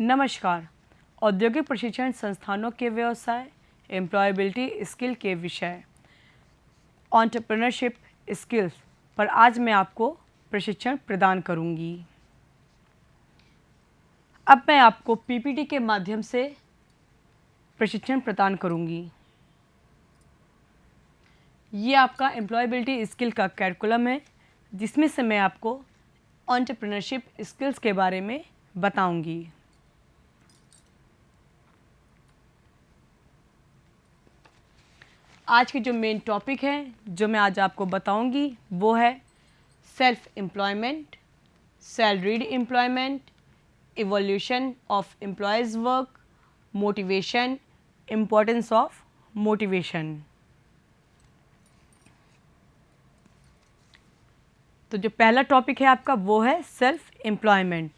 नमस्कार। औद्योगिक प्रशिक्षण संस्थानों के व्यवसाय एम्प्लॉयबिलिटी स्किल के विषय एंटरप्रेन्योरशिप स्किल्स पर आज मैं आपको प्रशिक्षण प्रदान करूंगी। अब मैं आपको पीपीटी के माध्यम से प्रशिक्षण प्रदान करूंगी। ये आपका एम्प्लॉयबिलिटी स्किल का कैरिकुलम है, जिसमें से मैं आपको एंटरप्रेन्योरशिप स्किल्स के बारे में बताऊंगी। आज की जो मेन टॉपिक है जो मैं आज आपको बताऊंगी वो है self employment, salaried employment, evolution of employees work, motivation, importance of motivation. तो जो पहला टॉपिक है आपका वो है सेल्फ एम्प्लॉयमेंट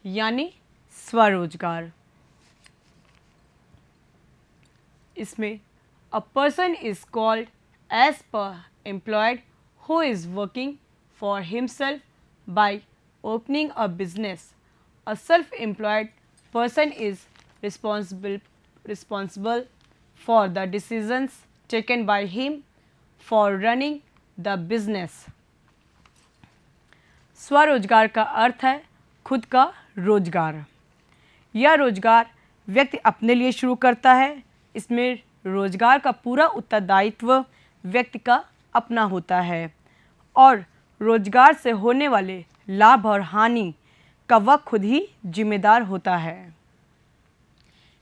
यानी स्वरोजगार। इसमें a person is called as per employed who is working for himself by opening a business. A self-employed person is responsible for the decisions taken by him for running the business. स्वरोजगार का अर्थ है खुद का रोजगार। यह रोजगार व्यक्ति अपने लिए शुरू करता है। इसमें रोजगार का पूरा उत्तरदायित्व व्यक्ति का अपना होता है और रोजगार से होने वाले लाभ और हानि का वह खुद ही जिम्मेदार होता है।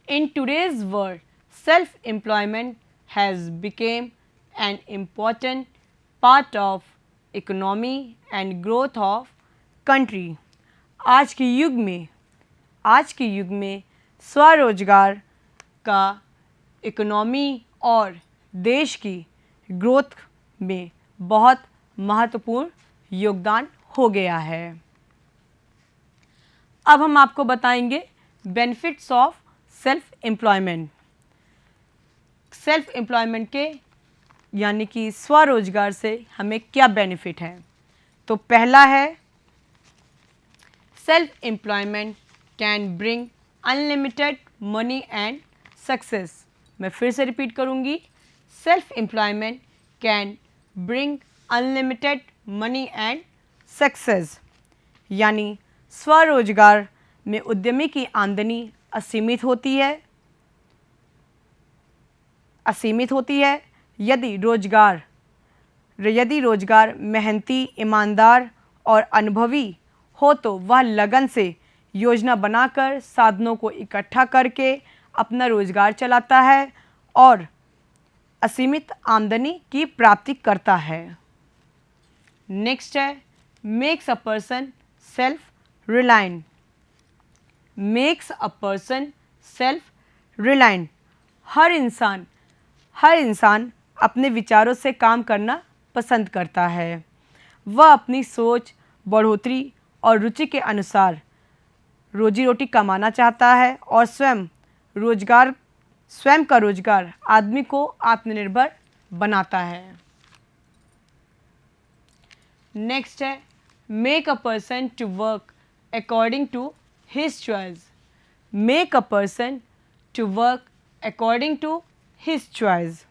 In today's world, self-employment has become an important part of economy and growth of country. आज के युग में स्वरोजगार का इकोनॉमी और देश की ग्रोथ में बहुत महत्वपूर्ण योगदान हो गया है। अब हम आपको बताएंगे benefits of self employment. Self employment के यानी कि स्वरोजगार से हमें क्या बेनिफिट है। तो पहला है self employment can bring unlimited money and success. मैं फिर से रिपीट करूंगी, self employment can bring unlimited money and success यानी स्वरोजगार में उद्यमी की आमदनी असीमित होती है यदि रोजगार मेहनती, ईमानदार और अनुभवी हो तो वह लगन से योजना बनाकर साधनों को इकट्ठा करके अपना रोजगार चलाता है और असीमित आमदनी की प्राप्ति करता है। नेक्स्ट है makes a person self reliant. हर इंसान अपने विचारों से काम करना पसंद करता है। वह अपनी सोच, बढ़ोतरी और रुचि के अनुसार रोजी रोटी कमाना चाहता है और स्वयं का रोजगार आदमी को आत्मनिर्भर बनाता है। नेक्स्ट है make a person to work according to his choice.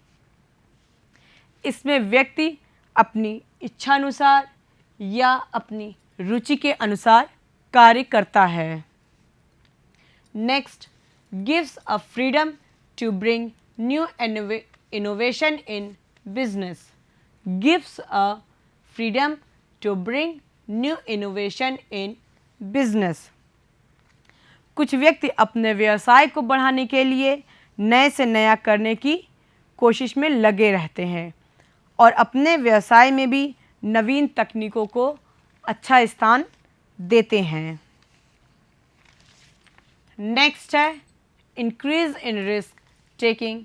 इसमें व्यक्ति अपनी इच्छानुसार या अपनी रुचि के अनुसार कार्य करता है। Next gives a freedom to bring new innovation in business. कुछ व्यक्ति अपने व्यवसाय को बढ़ाने के लिए नए से नया करने की कोशिश में लगे रहते हैं और अपने व्यवसाय में भी नवीन तकनीकों को अच्छा स्थान देते हैं। नेक्स्ट है increase in risk taking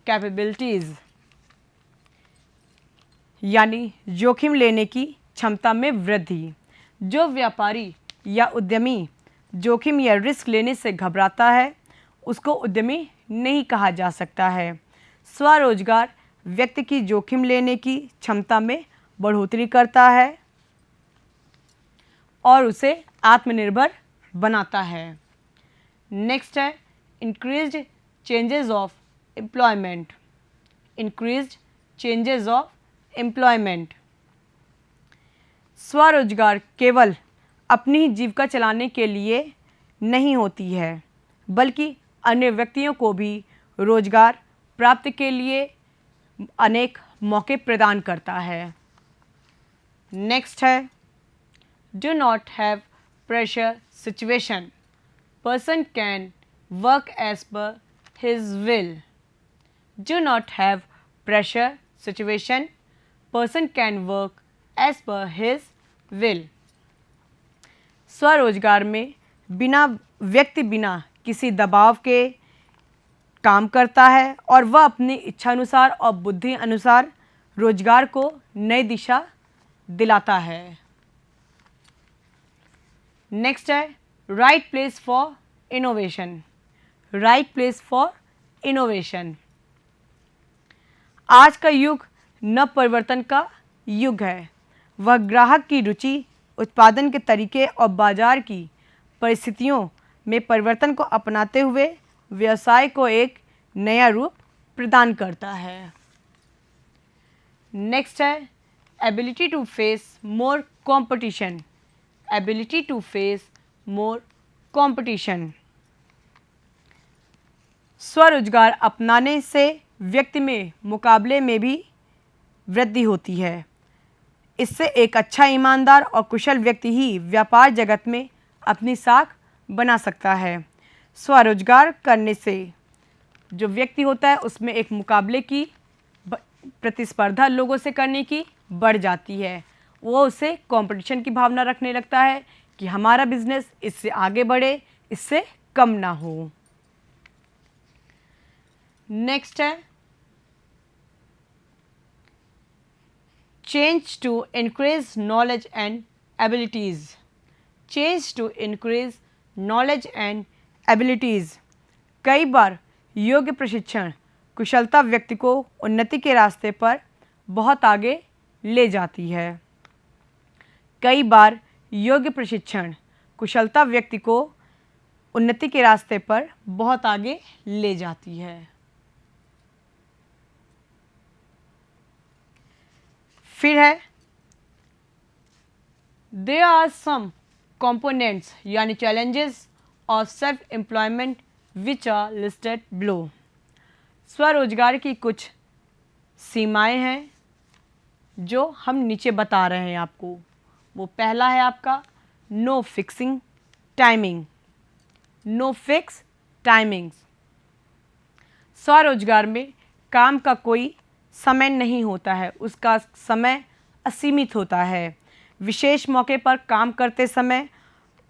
capabilities यानी जोखिम लेने की क्षमता में वृद्धि। जो व्यापारी या उद्यमी जोखिम या रिस्क लेने से घबराता है उसको उद्यमी नहीं कहा जा सकता है। स्वरोजगार व्यक्ति की जोखिम लेने की क्षमता में बढ़ोतरी करता है और उसे आत्मनिर्भर बनाता है। नेक्स्ट है increased changes of employment. Increased changes of employment. स्वरोजगार केवल अपनी ही जीविका चलाने के लिए नहीं होती है, बल्कि अन्य व्यक्तियों को भी रोजगार प्राप्ति के लिए अनेक मौके प्रदान करता है। नेक्स्ट है do not have pressure situation, person can work as per his will. Do not have pressure situation, person can work as per his will. स्वरोजगार में व्यक्ति बिना किसी दबाव के काम करता है और वह अपनी इच्छानुसार और बुद्धि अनुसार रोजगार को नई दिशा दिलाता है। नेक्स्ट है right place for innovation. Right place for innovation. आज का युग नव परिवर्तन का युग है। वह ग्राहक की रुचि, उत्पादन के तरीके और बाजार की परिस्थितियों में परिवर्तन को अपनाते हुए व्यवसाय को एक नया रूप प्रदान करता है। नेक्स्ट है ability to face more competition. Ability to face more competition. स्वरोजगार अपनाने से व्यक्ति में मुकाबले में भी वृद्धि होती है। इससे एक अच्छा, ईमानदार और कुशल व्यक्ति ही व्यापार जगत में अपनी साख बना सकता है। स्वरोजगार करने से जो व्यक्ति होता है उसमें एक मुकाबले की प्रतिस्पर्धा लोगों से करने की बढ़ जाती है। वो उसे कंपटीशन की भावना रखने लगता है कि हमारा बिजनेस इससे आगे बढ़े, इससे कम ना हो। नेक्स्ट है change to increase knowledge and abilities. Change to increase knowledge and abilities. कई बार योग्य प्रशिक्षण कुशलता व्यक्ति को उन्नति के रास्ते पर बहुत आगे ले जाती है। कई बार योग्य प्रशिक्षण कुशलता व्यक्ति को उन्नति के रास्ते पर बहुत आगे ले जाती है। फिर है देयर आर सम कंपोनेंट्स यानी challenges of self employment which are listed below. स्वरोजगार की कुछ सीमाएं हैं जो हम नीचे बता रहे हैं आपको। वो पहला है आपका no fixing timing. No fix timings. स्वरोजगार में काम का कोई समय नहीं होता है, उसका समय असीमित होता है। विशेष मौके पर काम करते समय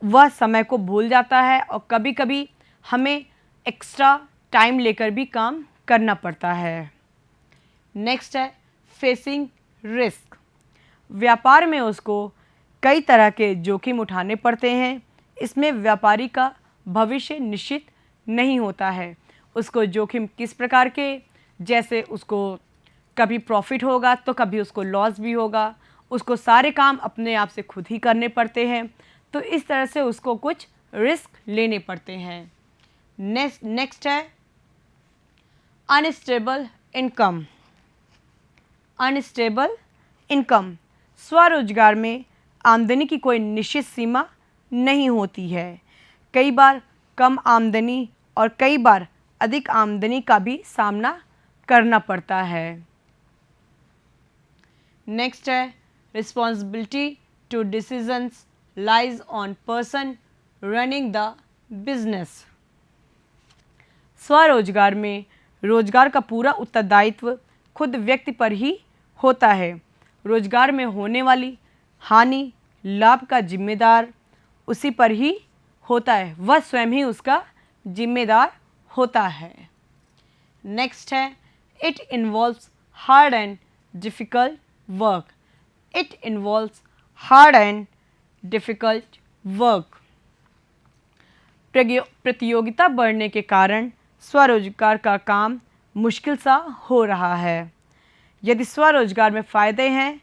वह समय को भूल जाता है और कभी कभी हमें एक्स्ट्रा टाइम लेकर भी काम करना पड़ता है। नेक्स्ट है फेसिंग रिस्क। व्यापार में उसको कई तरह के जोखिम उठाने पड़ते हैं। इसमें व्यापारी का भविष्य निश्चित नहीं होता है। उसको जोखिम किस प्रकार के, जैसे उसको कभी प्रॉफिट होगा तो कभी उसको लॉस भी होगा। उसको सारे काम अपने आप से खुद ही करने पड़ते हैं, तो इस तरह से उसको कुछ रिस्क लेने पड़ते हैं। नेक्स्ट है अनस्टेबल इनकम। Unstable income. स्वरोजगार में आमदनी की कोई निश्चित सीमा नहीं होती है। कई बार कम आमदनी और कई बार अधिक आमदनी का भी सामना करना पड़ता है। नेक्स्ट है responsibility to decisions lies on person running the business. स्वरोजगार में रोजगार का पूरा उत्तरदायित्व खुद व्यक्ति पर ही होता है। रोजगार में होने वाली हानि लाभ का जिम्मेदार उसी पर ही होता है, वह स्वयं ही उसका जिम्मेदार होता है। नेक्स्ट है it involves hard and difficult work. It involves hard and difficult work. प्रतियोगिता बढ़ने के कारण स्वरोजगार का काम मुश्किल सा हो रहा है। यदि स्वरोजगार में फ़ायदे हैं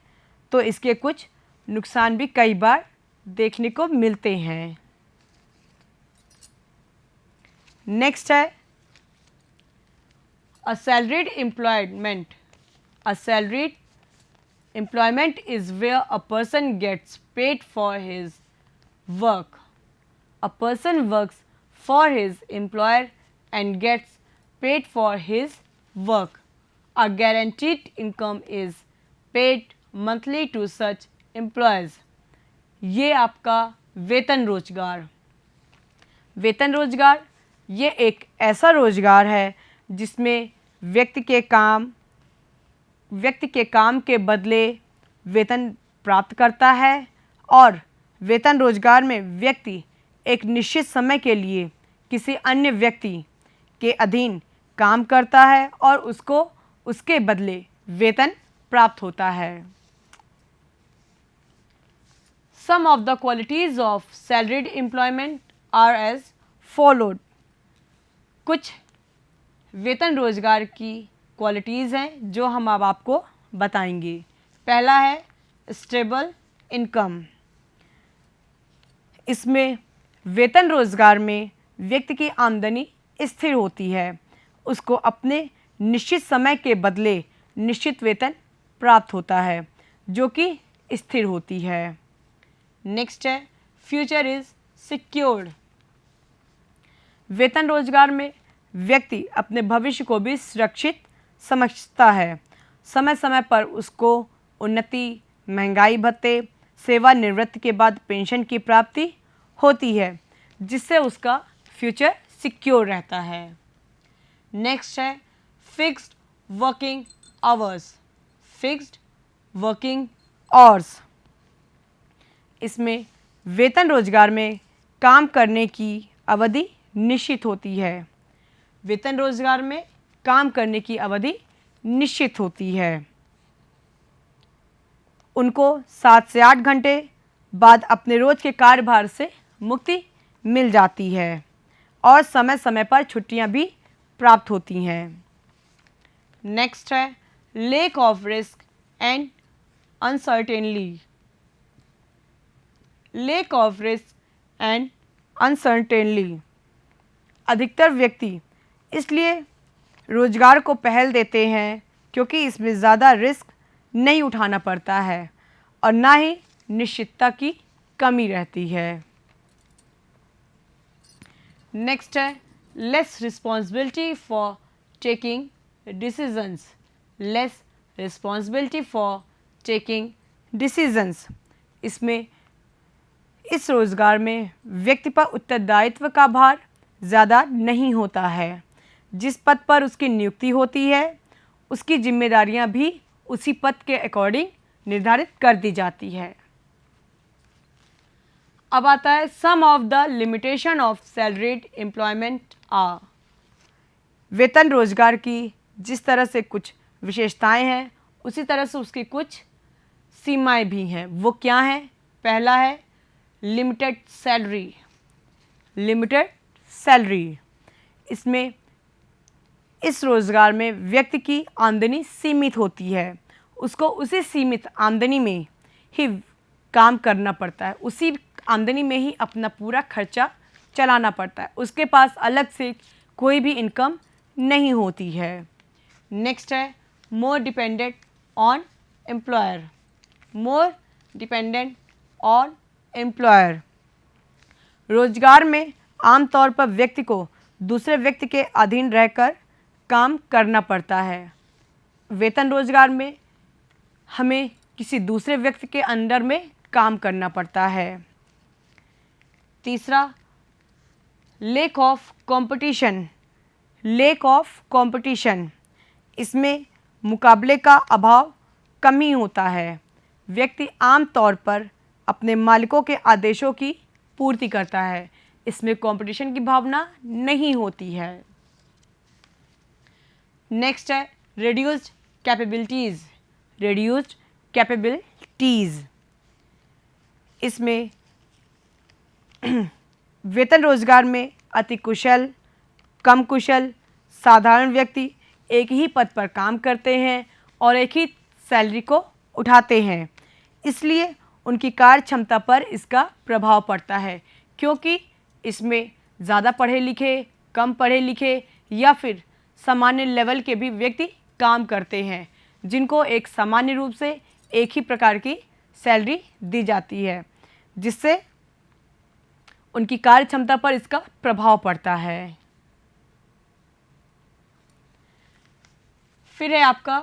तो इसके कुछ नुकसान भी कई बार देखने को मिलते हैं। नेक्स्ट है a salaried employment. A salaried employment is where a person gets paid for his work. A person works for his employer and gets paid for his work. A guaranteed income is paid monthly to such employees. ये आपका वेतन रोजगार। वेतन रोजगार ये एक ऐसा रोजगार है जिसमें व्यक्ति के काम के बदले वेतन प्राप्त करता है और वेतन रोजगार में व्यक्ति एक निश्चित समय के लिए किसी अन्य व्यक्ति के अधीन काम करता है और उसको उसके बदले वेतन प्राप्त होता है। Some of the qualities of salaried employment are as followed. कुछ वेतन रोजगार की क्वालिटीज़ हैं जो हम अब आपको बताएंगे। पहला है स्टेबल इनकम। इसमें वेतन रोजगार में व्यक्ति की आमदनी स्थिर होती है, उसको अपने निश्चित समय के बदले निश्चित वेतन प्राप्त होता है जो कि स्थिर होती है। नेक्स्ट है फ्यूचर इज सिक्योर्ड। वेतन रोजगार में व्यक्ति अपने भविष्य को भी सुरक्षित समझता है। समय समय पर उसको उन्नति, महंगाई भत्ते, सेवानिवृत्ति के बाद पेंशन की प्राप्ति होती है जिससे उसका फ्यूचर सिक्योर रहता है। नेक्स्ट है fixed working hours. Fixed working hours, इसमें वेतन रोजगार में काम करने की अवधि निश्चित होती है। वेतन रोजगार में काम करने की अवधि निश्चित होती है। उनको 7 से 8 घंटे बाद अपने रोज के कार्यभार से मुक्ति मिल जाती है और समय समय पर छुट्टियां भी प्राप्त होती हैं। नेक्स्ट है lack of risk and uncertainly. Lack of risk and uncertainly, अधिकतर व्यक्ति इसलिए रोजगार को पहल देते हैं क्योंकि इसमें ज़्यादा रिस्क नहीं उठाना पड़ता है और ना ही निश्चितता की कमी रहती है। नेक्स्ट है less responsibility for taking decisions. Less responsibility for taking decisions, इसमें इस रोज़गार में व्यक्ति पर उत्तरदायित्व का भार ज़्यादा नहीं होता है। जिस पद पर उसकी नियुक्ति होती है उसकी जिम्मेदारियां भी उसी पद के अकॉर्डिंग निर्धारित कर दी जाती है। अब आता है some of the limitation of salaried employment are. वेतन रोजगार की जिस तरह से कुछ विशेषताएं हैं उसी तरह से उसकी कुछ सीमाएं भी हैं। वो क्या हैं? पहला है लिमिटेड सैलरी। लिमिटेड सैलरी, इसमें इस रोज़गार में व्यक्ति की आमदनी सीमित होती है, उसको उसी सीमित आमदनी में ही काम करना पड़ता है, उसी आमदनी में ही अपना पूरा खर्चा चलाना पड़ता है, उसके पास अलग से कोई भी इनकम नहीं होती है। नेक्स्ट है मोर dependent on employer. More dependent on employer, रोजगार में आमतौर पर व्यक्ति को दूसरे व्यक्ति के अधीन रहकर काम करना पड़ता है। वेतन रोजगार में हमें किसी दूसरे व्यक्ति के अंडर में काम करना पड़ता है। तीसरा lake of competition. Lake of competition, इसमें मुकाबले का अभाव कम ही होता है। व्यक्ति आमतौर पर अपने मालिकों के आदेशों की पूर्ति करता है, इसमें कंपटीशन की भावना नहीं होती है। नेक्स्ट है रिड्यूस्ड कैपेबिलिटीज़। रिड्यूस्ड कैपेबिलिटीज़, इसमें वेतन रोजगार में अति कुशल, कम कुशल, साधारण व्यक्ति एक ही पद पर काम करते हैं और एक ही सैलरी को उठाते हैं, इसलिए उनकी कार्य क्षमता पर इसका प्रभाव पड़ता है, क्योंकि इसमें ज़्यादा पढ़े लिखे, कम पढ़े लिखे या फिर सामान्य लेवल के भी व्यक्ति काम करते हैं, जिनको एक सामान्य रूप से एक ही प्रकार की सैलरी दी जाती है, जिससे उनकी कार्य क्षमता पर इसका प्रभाव पड़ता है। फिर है आपका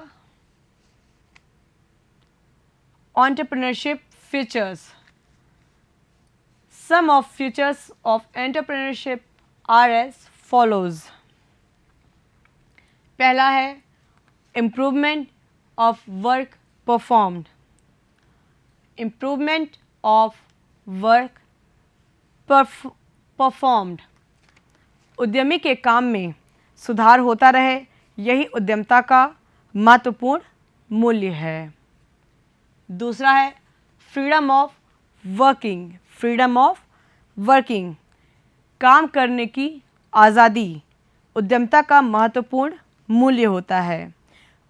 entrepreneurship features. Some of features of entrepreneurship are as follows. पहला है improvement of work performed. Improvement of work performed. उद्यमी के काम में सुधार होता रहे, यही उद्यमता का महत्वपूर्ण मूल्य है। दूसरा है freedom of working. Freedom of working, काम करने की आज़ादी उद्यमता का महत्वपूर्ण मूल्य होता है।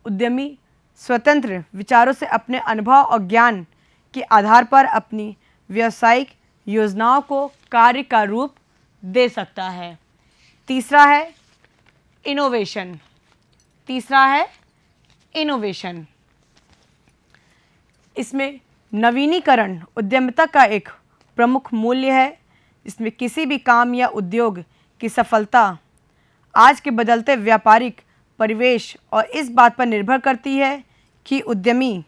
उद्यमी स्वतंत्र विचारों से अपने अनुभव और ज्ञान के आधार पर अपनी व्यावसायिक योजनाओं को कार्य का रूप दे सकता है। तीसरा है इनोवेशन। तीसरा है इनोवेशन। इसमें नवीनीकरण उद्यमिता का एक प्रमुख मूल्य है। इसमें किसी भी काम या उद्योग की सफलता आज के बदलते व्यापारिक परिवेश और इस बात पर निर्भर करती है कि उद्यमी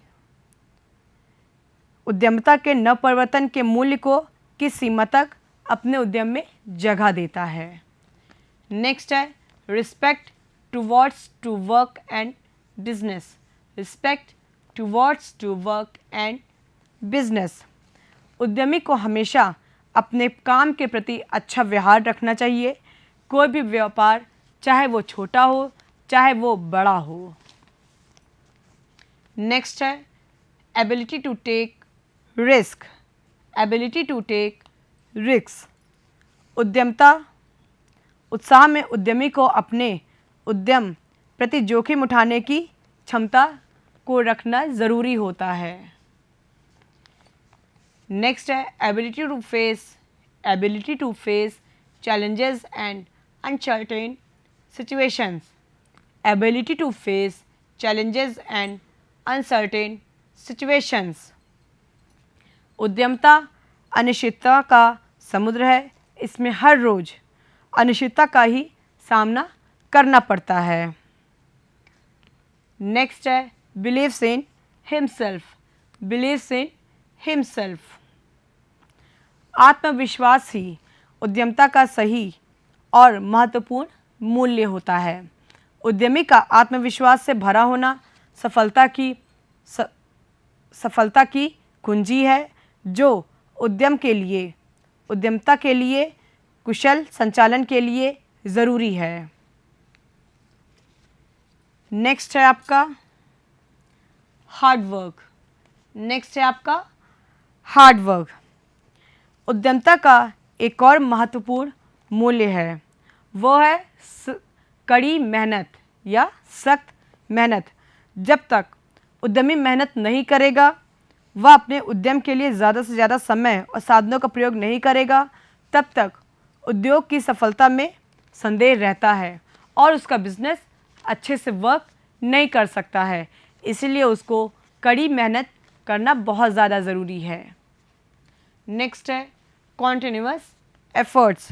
उद्यमिता के नवप्रवर्तन के मूल्य को किस सीमा तक अपने उद्यम में जगह देता है। नेक्स्ट है respect towards to work and business. Respect towards to work and business. उद्यमी को हमेशा अपने काम के प्रति अच्छा व्यवहार रखना चाहिए। कोई भी व्यापार चाहे वो छोटा हो चाहे वो बड़ा हो। नेक्स्ट है ability to take risk. Ability to take risk. उद्यमता उत्साह में उद्यमी को अपने उद्यम प्रति जोखिम उठाने की क्षमता को रखना ज़रूरी होता है। नेक्स्ट है ability to face challenges and uncertain situations. Ability to face challenges and uncertain situations. उद्यमता अनिश्चितता का समुद्र है। इसमें हर रोज़ अनिश्चितता का ही सामना करना पड़ता है। नेक्स्ट है believes in himself. Believes in himself. आत्मविश्वास ही उद्यमता का सही और महत्वपूर्ण मूल्य होता है। उद्यमी का आत्मविश्वास से भरा होना सफलता की कुंजी है, जो उद्यमता के लिए कुशल संचालन के लिए ज़रूरी है। नेक्स्ट है आपका हार्ड वर्क। नेक्स्ट है आपका हार्ड वर्क। उद्यमता का एक और महत्वपूर्ण मूल्य है, वो है कड़ी मेहनत या सख्त मेहनत। जब तक उद्यमी मेहनत नहीं करेगा, वह अपने उद्यम के लिए ज़्यादा से ज़्यादा समय और साधनों का प्रयोग नहीं करेगा, तब तक उद्योग की सफलता में संदेह रहता है और उसका बिजनेस अच्छे से वर्क नहीं कर सकता है। इसलिए उसको कड़ी मेहनत करना बहुत ज़्यादा ज़रूरी है। नेक्स्ट है कॉन्टिन्यूअस एफर्ट्स।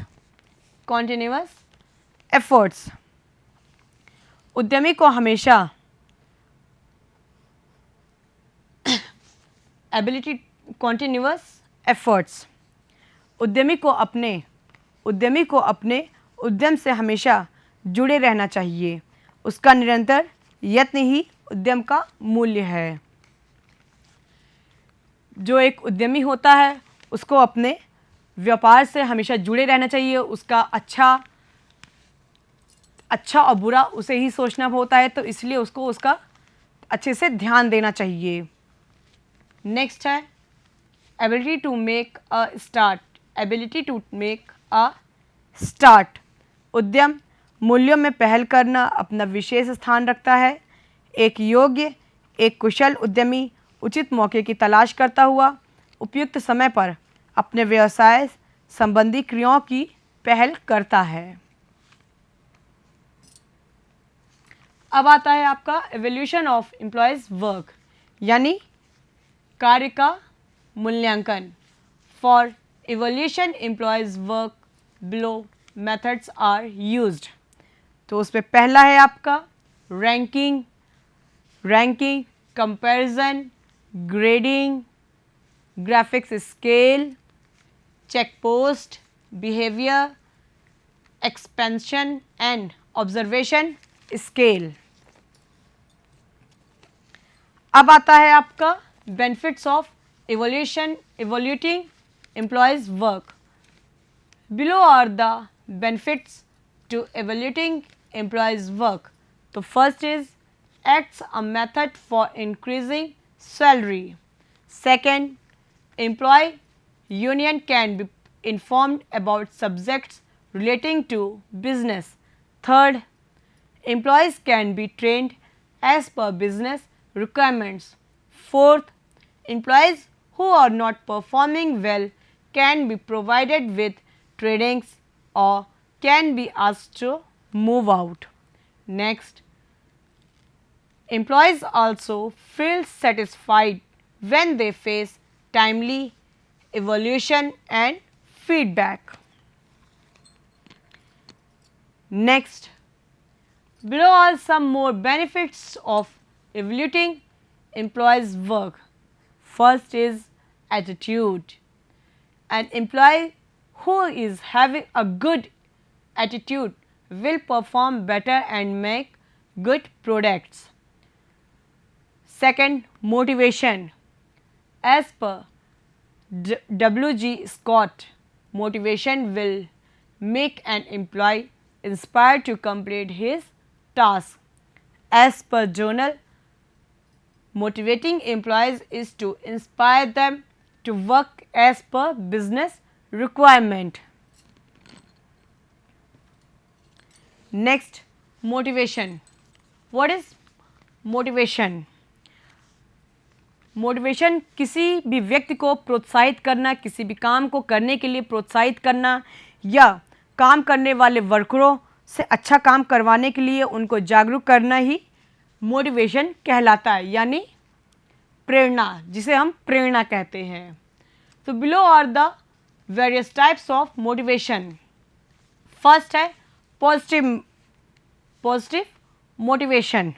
Continuous efforts. उद्यमी को हमेशा एबिलिटी कॉन्टिन्यूअस एफर्ट्स। उद्यमी को अपने उद्यम से हमेशा जुड़े रहना चाहिए। उसका निरंतर यत्न ही उद्यम का मूल्य है। जो एक उद्यमी होता है उसको अपने व्यापार से हमेशा जुड़े रहना चाहिए। उसका अच्छा और बुरा उसे ही सोचना होता है, तो इसलिए उसको उसका अच्छे से ध्यान देना चाहिए। नेक्स्ट है ability to make a start. Ability to make a start. उद्यम मूल्यों में पहल करना अपना विशेष स्थान रखता है। एक कुशल उद्यमी उचित मौके की तलाश करता हुआ उपयुक्त समय पर अपने व्यवसाय संबंधी क्रियाओं की पहल करता है। अब आता है आपका एवोल्यूशन ऑफ एम्प्लॉयज वर्क, यानी कार्य का मूल्यांकन। For evolution employees work below methods are used. तो उसमें पहला है आपका ranking, comparison, grading, graphics scale, check post, behaviour, expansion and observation scale. अब आता है आपका benefits of evaluating employees work. Below are the benefits to evaluating employees work. So first is acts a method for increasing salary. Second, employee union can be informed about subjects relating to business. Third, employees can be trained as per business requirements. Fourth, employees who are not performing well can be provided with trainings or can be asked to move out. Next, employees also feel satisfied when they face timely evaluation and feedback. Next, below are some more benefits of evaluating employees' work. First is attitude. An employee who is having a good attitude will perform better and make good products. Second, motivation. As per W.G. Scott, motivation will make an employee inspired to complete his task. As per journal, motivating employees is to inspire them to work as per business requirement. Next, motivation. What is motivation? Motivation किसी भी व्यक्ति को प्रोत्साहित करना, किसी भी काम को करने के लिए प्रोत्साहित करना या काम करने वाले वर्करों से अच्छा काम करवाने के लिए उनको जागरूक करना ही मोटिवेशन कहलाता है, यानी प्रेरणा, जिसे हम प्रेरणा कहते हैं। तो below are the various types of motivation. First है पॉजिटिव मोटिवेशन।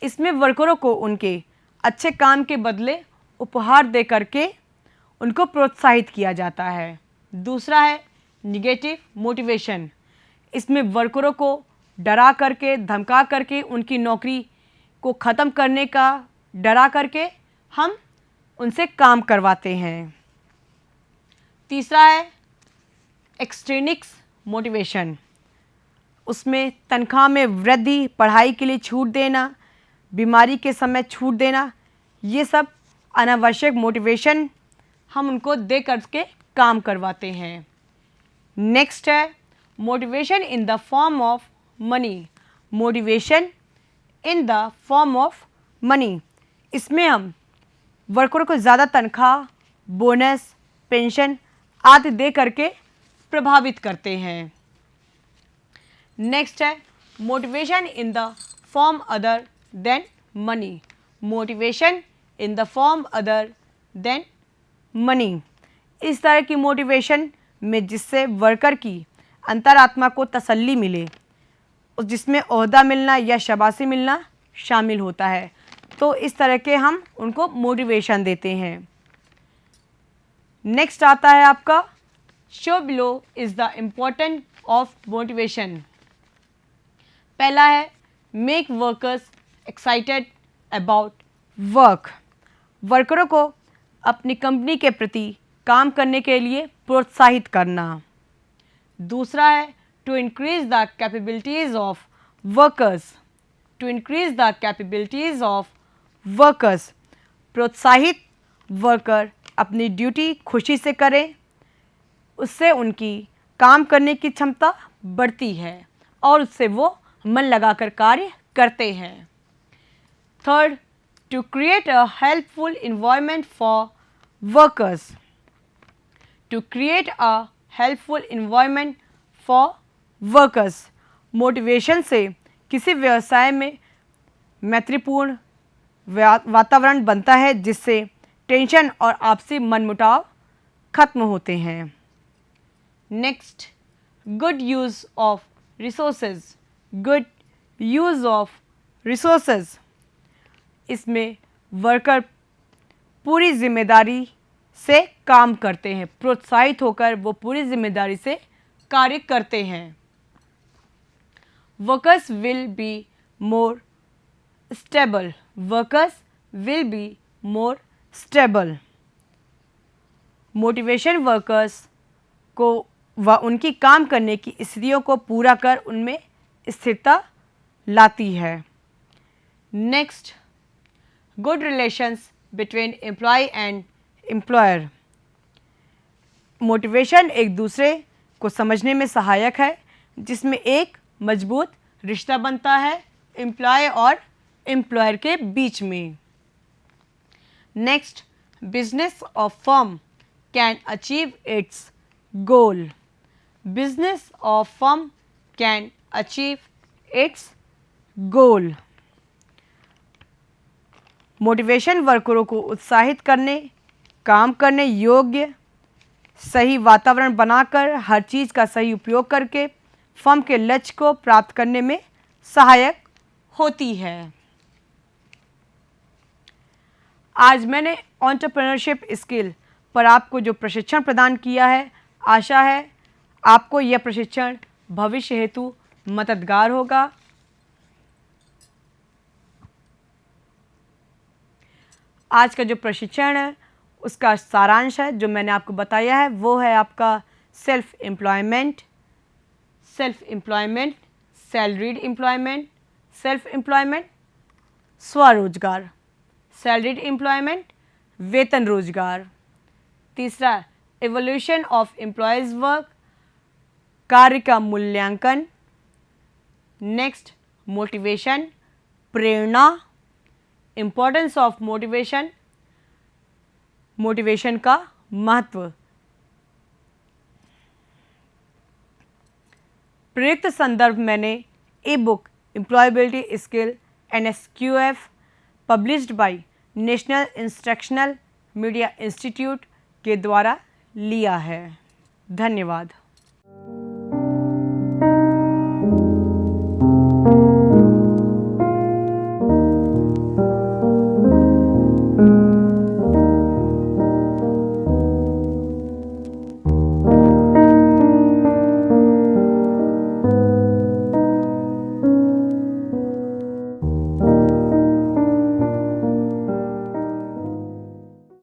इसमें वर्करों को उनके अच्छे काम के बदले उपहार दे करके उनको प्रोत्साहित किया जाता है। दूसरा है निगेटिव मोटिवेशन। इसमें वर्करों को डरा करके, धमका करके, उनकी नौकरी को ख़त्म करने का डरा करके हम उनसे काम करवाते हैं। तीसरा है एक्सट्रिनिक्स मोटिवेशन। उसमें तनख्वाह में वृद्धि, पढ़ाई के लिए छूट देना, बीमारी के समय छूट देना, ये सब अनावश्यक मोटिवेशन हम उनको दे करके काम करवाते हैं। नेक्स्ट है motivation in the form of money. Motivation in the form of money, इसमें हम वर्करों को ज़्यादा तनख्वाह, बोनस, पेंशन आदि दे करके प्रभावित करते हैं। नेक्स्ट है motivation in the form other than money. Motivation in the form other than money, इस तरह की मोटिवेशन में जिससे वर्कर की अंतरात्मा को तसल्ली मिले, जिसमें ओहदा मिलना या शाबाशी मिलना शामिल होता है, तो इस तरह के हम उनको मोटिवेशन देते हैं। नेक्स्ट आता है आपका show below is the important of motivation. पहला है make workers excited about work. वर्करों को अपनी कंपनी के प्रति काम करने के लिए प्रोत्साहित करना। दूसरा है to increase the capabilities of workers. To increase the capabilities of workers, प्रोत्साहित वर्कर अपनी ड्यूटी खुशी से करें, उससे उनकी काम करने की क्षमता बढ़ती है और उससे वो मन लगाकर कार्य करते हैं। Third, to create a helpful environment for workers to create a helpful environment for workers. Motivation से किसी व्यवसाय में मैत्रीपूर्ण वातावरण बनता है जिससे टेंशन और आपसी मनमुटाव खत्म होते हैं. Next, good use of resources. Good use of resources, इसमें वर्कर पूरी जिम्मेदारी से काम करते हैं, प्रोत्साहित होकर वो पूरी जिम्मेदारी से कार्य करते हैं. Workers will be more stable. Workers will be more stable. Motivation workers को व उनकी काम करने की स्थितियों को पूरा कर उनमें स्थिरता लाती है. Next, good relations between employee and employer. Motivation एक दूसरे को समझने में सहायक है जिसमें एक मजबूत रिश्ता बनता है एम्प्लॉय और एम्प्लॉयर के बीच में. Next, business of firm can achieve it's goal. Business of firm can achieve it's goal. Motivation वर्करों को उत्साहित करने, काम करने योग्य सही वातावरण बनाकर हर चीज़ का सही उपयोग करके फर्म के लक्ष्य को प्राप्त करने में सहायक होती है. आज मैंने एंटरप्रेन्योरशिप स्किल पर आपको जो प्रशिक्षण प्रदान किया है, आशा है आपको यह प्रशिक्षण भविष्य हेतु मददगार होगा. आज का जो प्रशिक्षण है उसका सारांश है जो मैंने आपको बताया है वो है आपका self employment, salaried employment, self employment, स्वरोजगार, सैलरीड एम्प्लॉयमेंट, वेतन रोजगार. तीसरा, एवोल्यूशन ऑफ एम्प्लॉयज़ वर्क, कार्य का मूल्यांकन. Next, motivation, Prerna, importance of motivation, motivation का महत्व. प्रयुक्त संदर्भ मैंने ई book employability skill NSQF published by national instructional media institute के द्वारा लिया है. धन्यवाद.